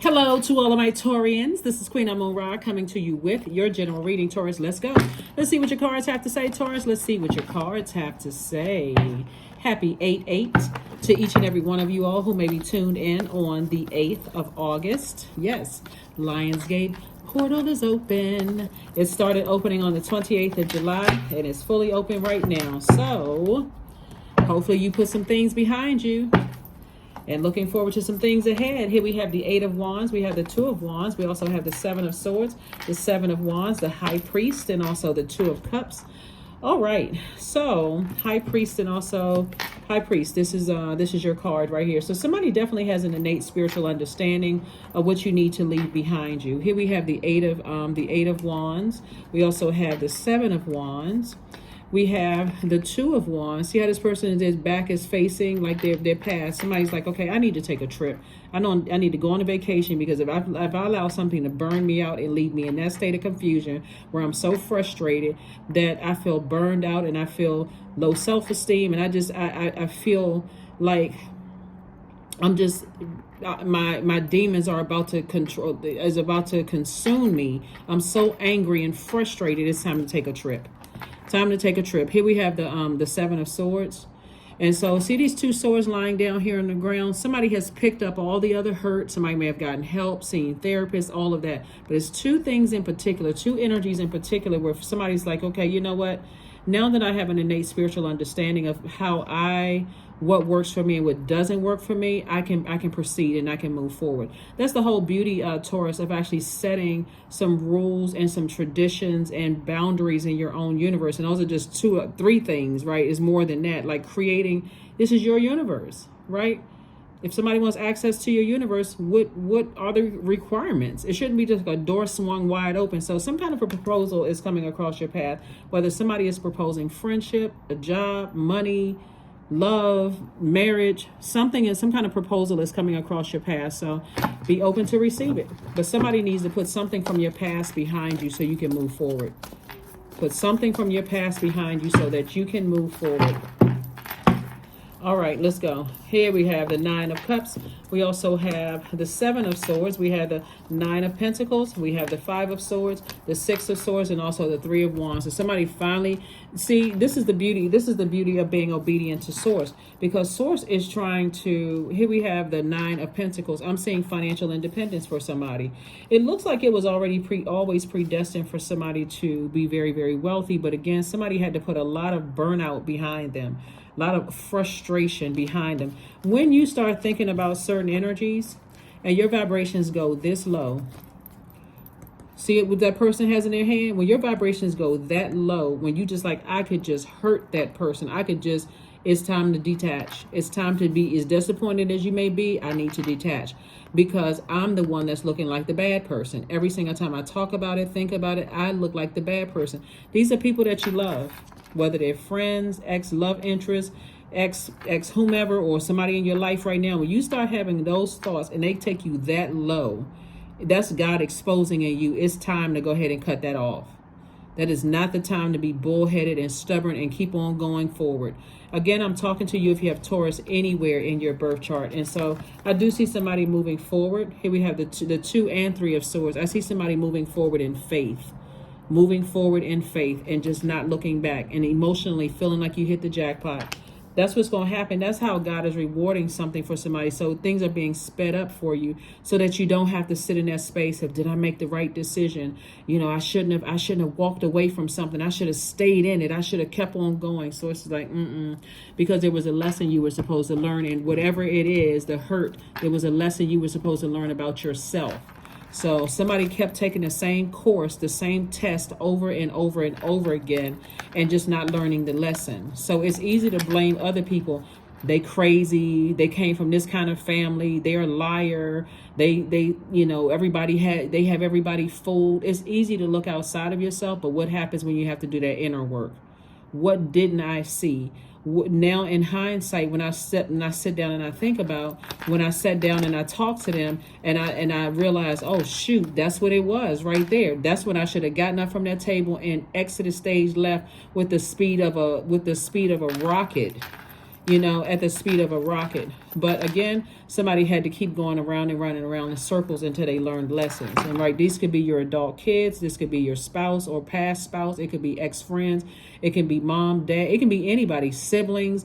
Hello to all of my Taurians. This is Queen Amun Ra coming to you with your general reading. Taurus, let's go. Let's see what your cards have to say, Taurus. Let's see what your cards have to say. Happy 8/8 to each and every one of you all who may be tuned in on the 8th of August. Yes, Lionsgate portal is open. It started opening on the 28th of July and it's fully open right now. So hopefully you put some things behind you. And looking forward to some things ahead. Here we have the 8 of Wands. We have the 2 of Wands. We also have the 7 of Swords, the 7 of Wands, the High Priest, and also the 2 of Cups. All right. So High Priest and also High Priest. This is your card right here. So somebody definitely has an innate spiritual understanding of what you need to leave behind you. Here we have the 8 of Wands. We also have the 7 of Wands. We have the 2 of Wands. See how this person's back is facing like their past. Somebody's like, okay, I need to take a trip. I know I need to go on a vacation because if I allow something to burn me out and leave me in that state of confusion where I'm so frustrated that I feel burned out and I feel low self-esteem and I feel like I'm just my demons are about to consume me. I'm so angry and frustrated. It's time to take a trip. Time to take a trip. Here we have the 7 of Swords. And so see these 2 swords lying down here on the ground. Somebody has picked up all the other hurt. Somebody may have gotten help, seen therapists, all of that. But it's 2 things in particular, 2 energies in particular where somebody's like, okay, you know what? Now that I have an innate spiritual understanding of what works for me and what doesn't work for me, I can proceed and I can move forward. That's the whole beauty, Taurus, of actually setting some rules and some traditions and boundaries in your own universe. And those are just 2 or 3 things, right? It's more than that. Like creating, this is your universe, right? If somebody wants access to your universe, what are the requirements? It shouldn't be just a door swung wide open. So some kind of a proposal is coming across your path, whether somebody is proposing friendship, a job, money, love, marriage, something, and some kind of proposal is coming across your path. So be open to receive it. But somebody needs to put something from your past behind you so you can move forward. Put something from your past behind you so that you can move forward. All right, let's go. Here we have the 9 of Cups. We also have the 7 of Swords. We have the 9 of Pentacles. We have the 5 of Swords, the 6 of Swords, and also the 3 of Wands. So somebody finally, see, this is the beauty. This is the beauty of being obedient to Source, because Source is trying to, here we have the 9 of Pentacles. I'm seeing financial independence for somebody. It looks like it was already always predestined for somebody to be very, very wealthy. But again, somebody had to put a lot of burnout behind them. A lot of frustration behind them. When you start thinking about certain energies and your vibrations go this low, see it what that person has in their hand? When your vibrations go that low, when you just like, I could just hurt that person. It's time to detach. It's time to be as disappointed as you may be. I need to detach because I'm the one that's looking like the bad person. Every single time I talk about it, think about it, I look like the bad person. These are people that you love. Whether they're friends, ex-love interest, ex whomever, or somebody in your life right now, when you start having those thoughts and they take you that low, that's God exposing in you. It's time to go ahead and cut that off. That is not the time to be bullheaded and stubborn and keep on going forward. Again, I'm talking to you if you have Taurus anywhere in your birth chart. And so I do see somebody moving forward. Here we have the 2 and 3 of Swords. I see somebody moving forward in faith. Moving forward in faith and just not looking back and emotionally feeling like you hit the jackpot. That's what's going to happen. That's how God is rewarding something for somebody. So things are being sped up for you so that you don't have to sit in that space of, did I make the right decision? You know, I shouldn't have walked away from something. I should have stayed in it. I should have kept on going. So it's like, because there was a lesson you were supposed to learn. And whatever it is, the hurt, there was a lesson you were supposed to learn about yourself. So somebody kept taking the same course, the same test over and over and over again and just not learning the lesson. So it's easy to blame other people. They crazy. They came from this kind of family. They're a liar. They have everybody fooled. It's easy to look outside of yourself, but what happens when you have to do that inner work? What didn't I see? Now in hindsight, when I sit down and I think about when I sat down and I talked to them and I realized, oh shoot, that's what it was right there. That's when I should have gotten up from that table and exited stage left with the speed of a rocket you know, at the speed of a rocket. But again, somebody had to keep going around and running around in circles until they learned lessons. And right, these could be your adult kids. This could be your spouse or past spouse. It could be ex-friends. It can be mom, dad. It can be anybody, siblings,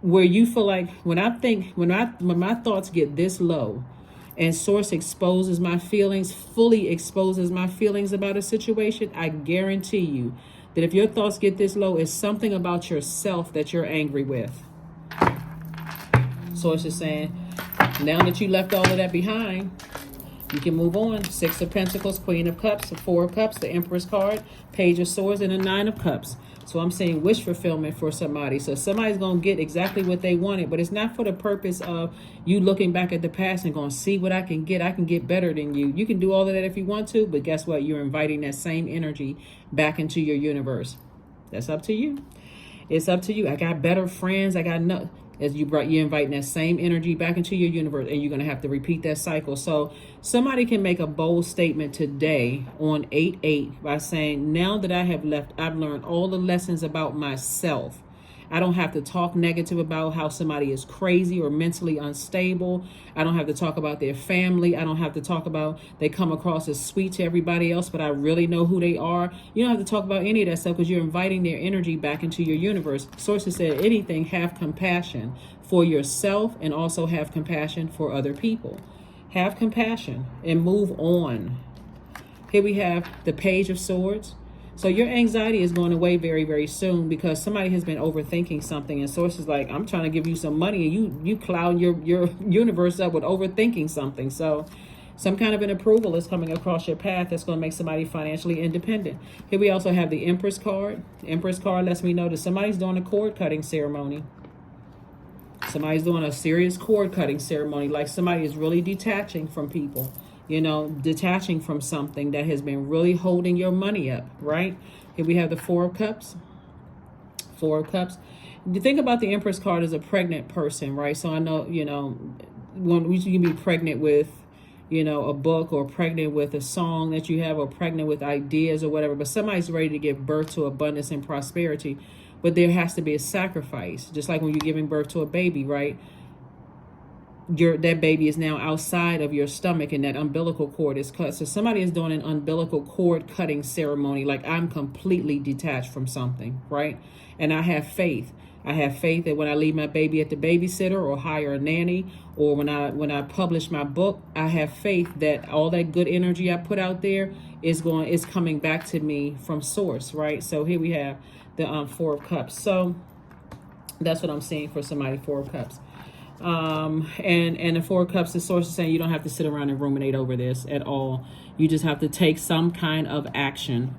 where you feel like when my thoughts get this low and source exposes my feelings, fully exposes my feelings about a situation, I guarantee you that if your thoughts get this low, it's something about yourself that you're angry with. Source is saying, now that you left all of that behind, you can move on. 6 of Pentacles, Queen of Cups, the 4 of Cups, the Empress card, Page of Swords, and the 9 of Cups. So I'm saying wish fulfillment for somebody. So somebody's going to get exactly what they wanted, but it's not for the purpose of you looking back at the past and going to see what I can get. I can get better than you. You can do all of that if you want to, but guess what? You're inviting that same energy back into your universe. That's up to you. It's up to you. I got better friends. I got no. As you're inviting that same energy back into your universe, and you're going to have to repeat that cycle. So somebody can make a bold statement today on 8/8 by saying, now that I have left, I've learned all the lessons about myself. I don't have to talk negative about how somebody is crazy or mentally unstable. I don't have to talk about their family. I don't have to talk about they come across as sweet to everybody else, but I really know who they are. You don't have to talk about any of that stuff because you're inviting their energy back into your universe. Sources said, anything, have compassion for yourself and also have compassion for other people. Have compassion and move on. Here we have the Page of Swords. So your anxiety is going away very, very soon because somebody has been overthinking something, and sources like, I'm trying to give you some money and you cloud your universe up with overthinking something. So some kind of an approval is coming across your path that's going to make somebody financially independent. Here we also have the Empress card. Empress card lets me know that somebody's doing a cord cutting ceremony. Somebody's doing a serious cord cutting ceremony, like somebody is really detaching from people. You know, detaching from something that has been really holding your money up, right? Here we have the 4 of Cups. 4 of Cups. You think about the Empress card as a pregnant person, right? So I know, you know, when you can be pregnant with, you know, a book, or pregnant with a song that you have, or pregnant with ideas or whatever, but somebody's ready to give birth to abundance and prosperity. But there has to be a sacrifice, just like when you're giving birth to a baby, right? That baby is now outside of your stomach and that umbilical cord is cut. So somebody is doing an umbilical cord cutting ceremony, like I'm completely detached from something, right? And I have faith. I have faith that when I leave my baby at the babysitter or hire a nanny, or when I publish my book, I have faith that all that good energy I put out there is coming back to me from source, right? So here we have the 4 of Cups. So that's what I'm seeing for somebody, 4 of Cups. And the 4 of Cups, the source is saying you don't have to sit around and ruminate over this at all. You just have to take some kind of action.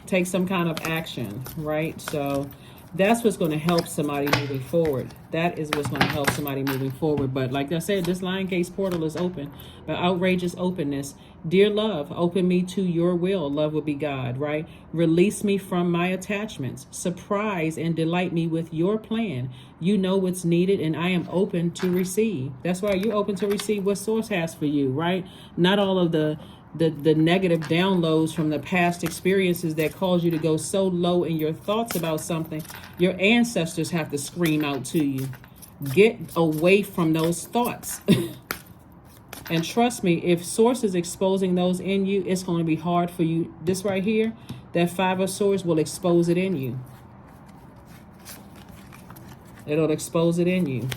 Take some kind of action, right? So that's what's going to help somebody moving forward. That is what's going to help somebody moving forward. But like I said, this Lionsgate's portal is open. But outrageous openness. Dear love, open me to your will. Love would be God, right? Release me from my attachments. Surprise and delight me with your plan. You know what's needed, and I am open to receive. That's why you're open to receive what source has for you, right? Not all of the negative downloads from the past experiences that cause you to go so low in your thoughts about something. Your ancestors have to scream out to you. Get away from those thoughts. And trust me, if source is exposing those in you, it's going to be hard for you. This right here, that 5 of Swords will expose it in you. It'll expose it in you.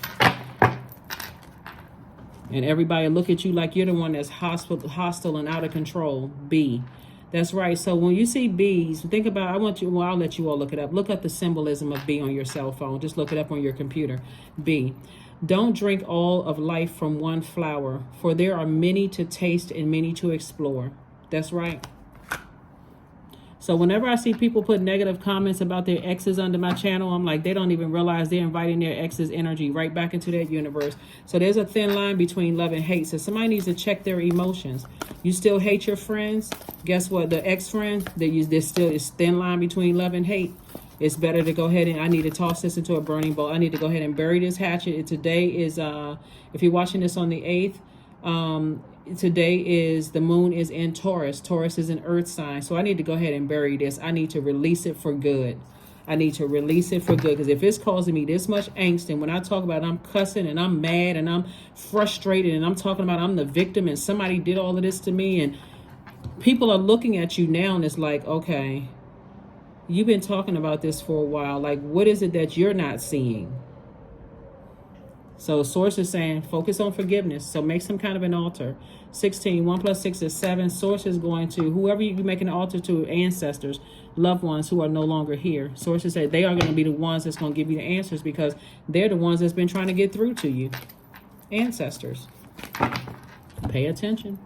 And everybody look at you like you're the one that's hostile and out of control. B. That's right. So when you see B's, think about, I'll let you all look it up. Look up the symbolism of B on your cell phone. Just look it up on your computer. B. Don't drink all of life from one flower, for there are many to taste and many to explore. That's right. So whenever I see people put negative comments about their exes under my channel, I'm like, they don't even realize they're inviting their ex's energy right back into that universe. So there's a thin line between love and hate. So somebody needs to check their emotions. You still hate your friends? Guess what? The ex-friends, there's still a thin line between love and hate. It's better to go ahead and I need to toss this into a burning bowl. I need to go ahead and bury this hatchet. Today is, if you're watching this on the 8th, today is, the moon is in Taurus. Taurus is an earth sign. So I need to go ahead and bury this. I need to release it for good. I need to release it for good. Because if it's causing me this much angst, and when I talk about it, I'm cussing and I'm mad and I'm frustrated and I'm talking about I'm the victim and somebody did all of this to me, and people are looking at you now and it's like, okay, you've been talking about this for a while. Like, what is it that you're not seeing? So Source is saying, focus on forgiveness. So make some kind of an altar. 16, 1 plus 6 is 7. Source is going to, whoever you make an altar to, ancestors, loved ones who are no longer here. Sources say they are going to be the ones that's going to give you the answers, because they're the ones that's been trying to get through to you. Ancestors. Pay attention.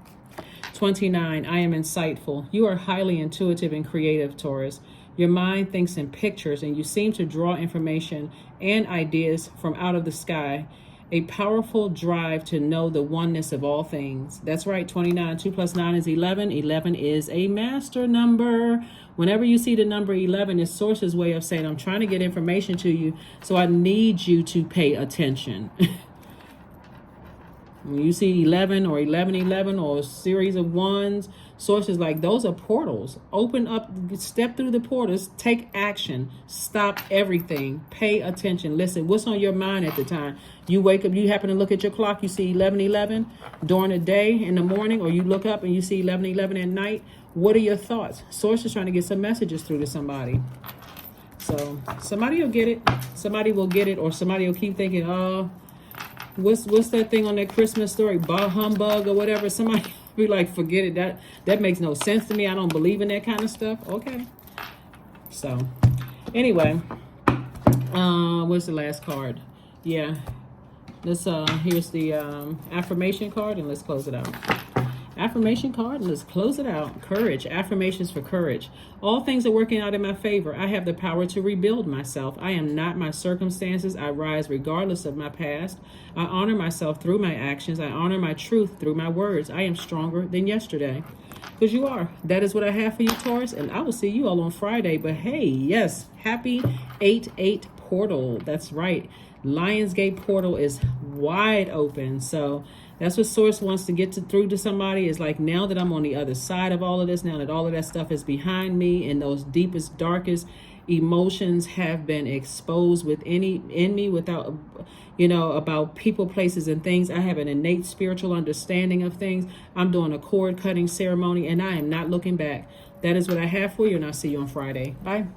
29, I am insightful. You are highly intuitive and creative, Taurus. Your mind thinks in pictures, and you seem to draw information and ideas from out of the sky. A powerful drive to know the oneness of all things. That's right, 29. 2 plus 9 is 11. 11 is a master number. Whenever you see the number 11, it's Source's way of saying, I'm trying to get information to you, so I need you to pay attention. When you see 11 or 1111 or a series of ones, Sources like, those are portals. Open up, step through the portals, take action, stop everything, pay attention. Listen, what's on your mind at the time? You wake up, you happen to look at your clock, you see 1111 during the day, in the morning, or you look up and you see 1111 at night. What are your thoughts? Source is trying to get some messages through to somebody. So somebody will get it. Somebody will get it, or somebody will keep thinking, oh, what's that thing on that Christmas story, bah humbug or whatever. Somebody be like, forget it, that makes no sense to me, I don't believe in that kind of stuff. Okay, so anyway, what's the last card? Yeah, let's here's the affirmation card, and let's close it out. Affirmation card, and let's close it out. Courage. Affirmations for courage. All things are working out in my favor. I have the power to rebuild myself. I am not my circumstances. I rise regardless of my past. I honor myself through my actions. I honor my truth through my words. I am stronger than yesterday. Because you are. That is what I have for you, Taurus. And I will see you all on Friday. But hey, yes, happy 8/8 portal. That's right. Lionsgate portal is wide open. So that's what Source wants to get through to somebody, is like, now that I'm on the other side of all of this, now that all of that stuff is behind me, and those deepest, darkest emotions have been exposed in me without, about people, places, and things. I have an innate spiritual understanding of things. I'm doing a cord cutting ceremony, and I am not looking back. That is what I have for you, and I'll see you on Friday. Bye.